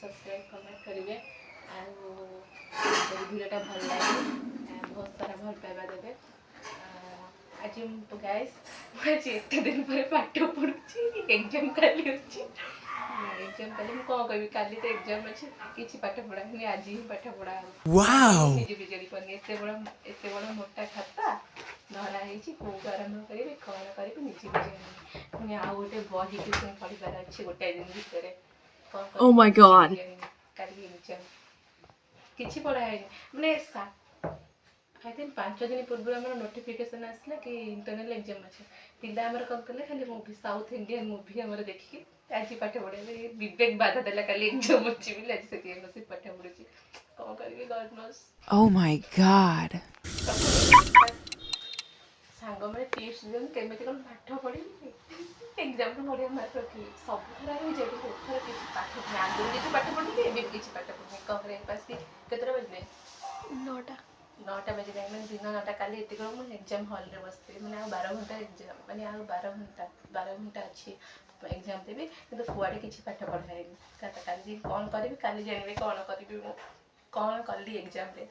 Subscribe comment करेंगे और वीडियोटा भल लगे बहुत सारा भल पाइबा देवे। आज तो गाइस आज एत दिन पर पाठ पढ़ुची एग्जाम काली अच्छी एग्जाम काली मुझे कौन कह काली तो एग्जाम अच्छे किसी पाठ पढ़ानी आज ही पाठ पढ़ा निजे बिगाड़ी पानी एत बड़ मोटा खाता धरा कौटू आरंभ करी कौन करी निजे बिगाड़ी पुणी आउ गोटे बही ट्यूशन पढ़ार अच्छे गोटाए दिन भितर Oh my god. Kali exam किसी पढ़ाए मैंने आई थिंक 5 दिन पूर्व आम नोटिफिकेशन आसला कि इंटरनल एग्जाम अच्छे पिला कौन कले खाली मुवी साउथ इंडियन मुवी आम देखिए आज पाठ पढ़े विवेक बाधा देला काली एग्जाम अच्छी भी आज से बस पाठ पढ़ुची कौन करी God knows. Oh my god. सांग मैंने टिप्स दिखाते केमी कौन पाठ पढ़ी एग्जाम तो बढ़िया मार्क रखी सब थर हो जाए थर किसी पाठ आगे किसी पाठ पढ़ी ए किसी पाठ पढ़ी कहरे पास के बजले 9टा बजे मैंने दिन 9टा काली ये मुझे एग्जाम हल में बसती मैंने आ 12 घंटा एग्जाम मैंने आ 12 घंटा अच्छी एग्जाम देवी कि कुआड़े किसी पाठ पढ़ाएनि काली कौन करी काली जानी कौन करी कौन कली एग्जाम रे।